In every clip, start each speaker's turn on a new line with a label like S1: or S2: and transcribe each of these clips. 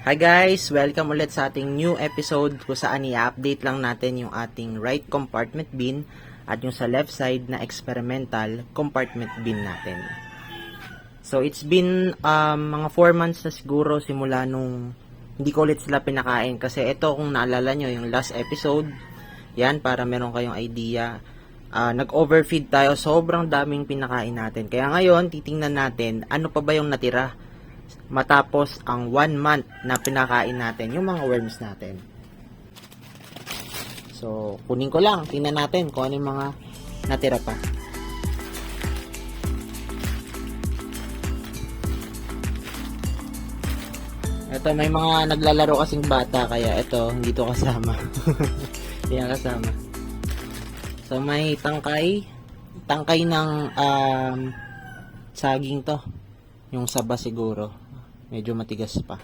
S1: Hi guys! Welcome ulit sa ating new episode kung saan i-update lang natin yung ating right compartment bin at yung sa left side na experimental compartment bin natin. So it's been mga 4 months na siguro simula nung hindi ko ulit sila pinakain kasi ito kung naalala nyo yung last episode, yan para meron kayong idea. Nag-overfeed tayo, sobrang daming pinakain natin. Kaya ngayon titingnan natin ano pa ba yung natira matapos ang 1 month na pinakain natin yung mga worms natin. So, kunin ko lang. Tingnan natin kung ano yung mga natira pa. Ito, may mga naglalaro kasing bata kaya ito, hindi to kasama. Hindi na kasama. So, may tangkay. Tangkay ng saging to. Yung saba siguro. Medyo matigas pa.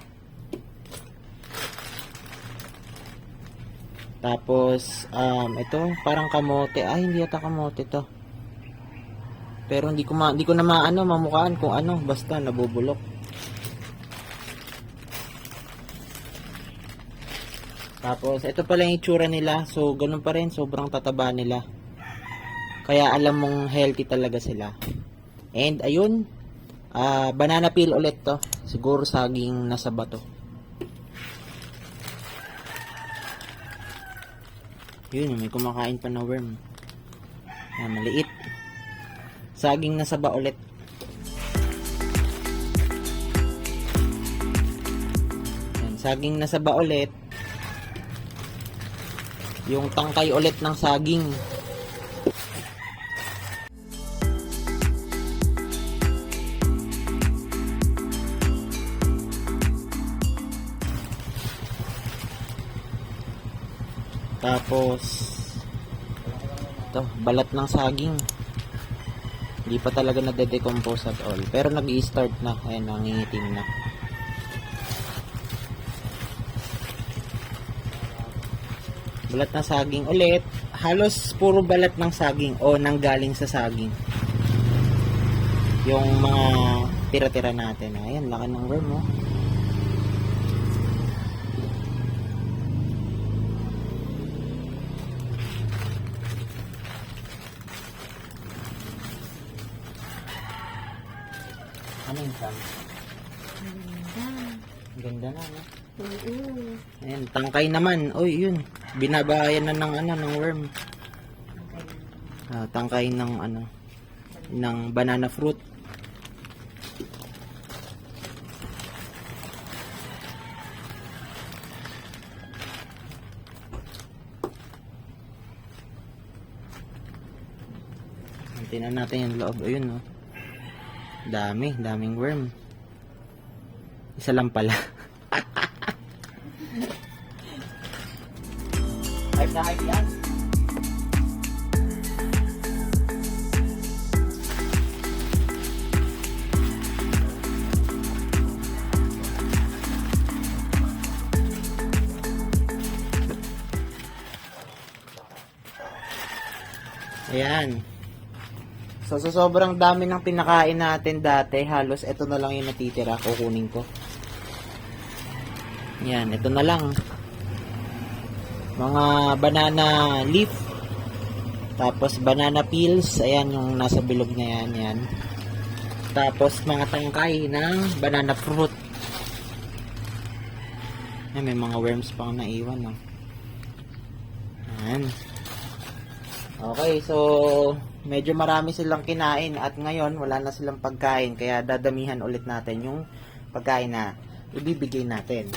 S1: Tapos, ito, parang kamote. Ay, hindi yata kamote to. Pero hindi ko na mamukhaan kung ano. Basta, nabubulok. Tapos, ito pala yung itsura nila. So, ganun pa rin. Sobrang tataba nila. Kaya, alam mong healthy talaga sila. And, ayun. Banana peel ulit to. Siguro saging nasa bato. Yun, may kumakain pa na worm. Maliit. Saging nasa ba ulit. Yan, saging nasa ba ulit. Yung tangkay ulit ng saging. Tapos ito, balat ng saging. Hindi pa talaga nade-decompose at all. Pero nag-i-start na. Ayan, nangingitim na. Balat ng saging ulit. Halos puro balat ng saging o nanggaling sa saging. Yung mga tira-tira natin. Ayan, laki ng worm, oh. Ano yung sam? Ganda na, no?
S2: Oo.
S1: Ayan, tangkay naman. Oy, yun. Binabahayan na ng worm. Tangkay ng banana fruit. Tingnan natin yung loob. Ayun, no? Daming worm. Isa lang pala. Hype na hype yan. Ayan. So, sobrang dami ng pinakain natin dati, halos ito na lang yung natitira, kukunin ko. Yan, ito na lang. Mga banana leaf. Tapos banana peels, ayan yung nasa bilog na yan. Tapos mga tangkay ng banana fruit. Ayan, may mga worms pang naiwan, no? Ayan. Okay, so medyo marami silang kinain at ngayon wala na silang pagkain kaya dadamihan ulit natin yung pagkain na ibibigay natin.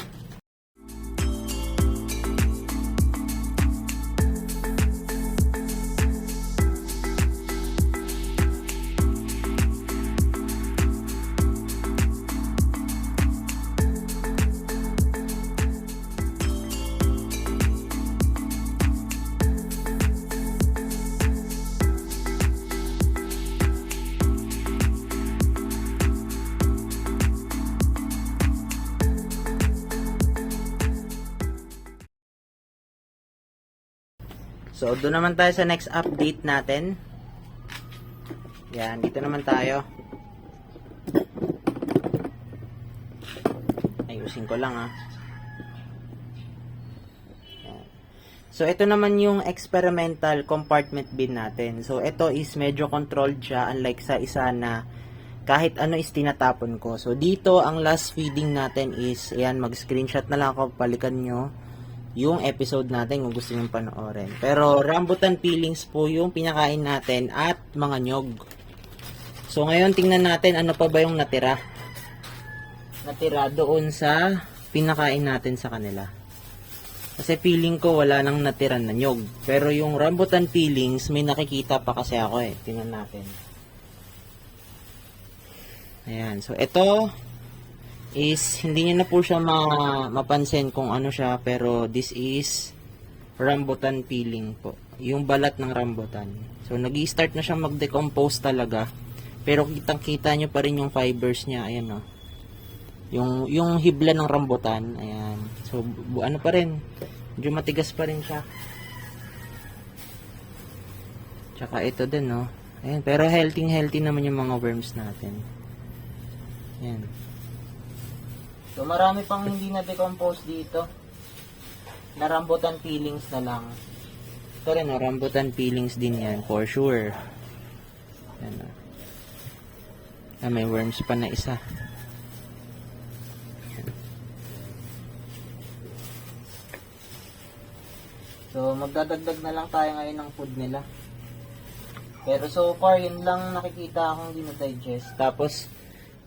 S1: So, doon naman tayo sa next update natin. Yan, dito naman tayo. Ay, Ayusin ko lang So, ito naman yung experimental compartment bin natin. So, ito is medyo controlled siya, unlike sa isa na kahit ano is tinatapon ko. So, dito, ang last feeding natin is, ayan, mag-screenshot na lang ako, palikan nyo yung episode natin kung gusto nyo panoorin. Pero, rambutan peelings po yung pinakain natin at mga nyog. So, ngayon, tingnan natin ano pa ba yung natira. Natira doon sa pinakain natin sa kanila. Kasi feeling ko wala nang natira na nyog. Pero yung rambutan peelings, may nakikita pa kasi ako Tingnan natin. Ayan. So, ito is, hindi nyo na po siya mapansin kung ano siya. Pero this is rambutan peeling po. Yung balat ng rambutan. So, nag-i-start na siya mag-decompose talaga. Pero kitang-kita nyo pa rin yung fibers niya. Ayan yung hibla ng rambutan, ayan. So, ano pa rin, medyo matigas pa rin siya. Tsaka ito din, Ayan, pero healthy naman yung mga worms natin. Ayan. So, marami pang hindi na decompose dito. Na rambutan peelings na lang. Ito rin, rambutan peelings din yan, for sure. Ayan, may worms pa na isa. So, magdadagdag na lang tayo ngayon ng food nila. Pero so far, yun lang nakikita akong dinadigest. Tapos,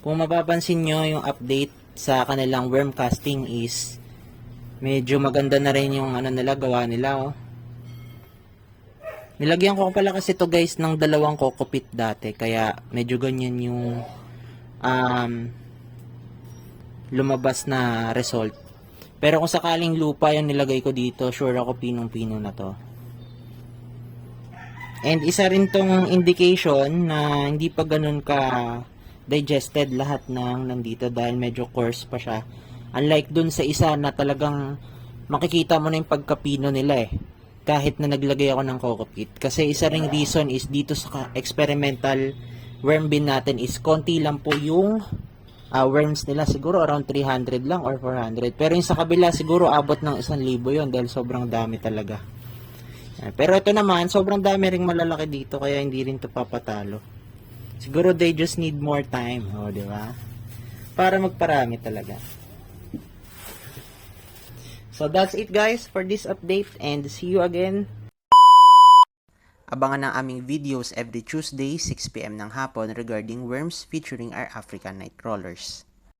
S1: kung mapapansin nyo, yung update sa kanilang worm casting is medyo maganda na rin yung nila, gawa nila, Nilagyan ko pala kasi to guys ng 2 kokopit dati. Kaya medyo ganyan yung lumabas na result. Pero kung sakaling lupa yung nilagay ko dito, sure ako pinong-pino na to. And isa rin tong indication na hindi pa ganun ka digested lahat ng nandito dahil medyo coarse pa siya. Unlike dun sa isa na talagang makikita mo na yung pagkapino nila kahit na naglagay ako ng coco peat. Kasi isa ring reason is dito sa experimental worm bin natin is konti lang po yung worms nila, siguro around 300 lang or 400. Pero yung sa kabila siguro abot ng 1,000 yon dahil sobrang dami talaga. Pero ito naman, sobrang dami ring malalaki dito kaya hindi rin to papatalo. Siguro they just need more time, di ba? Para magparami talaga. So that's it guys for this update and see you again. Abangan ang aming videos every Tuesday 6 PM ng hapon regarding worms featuring our African night crawlers.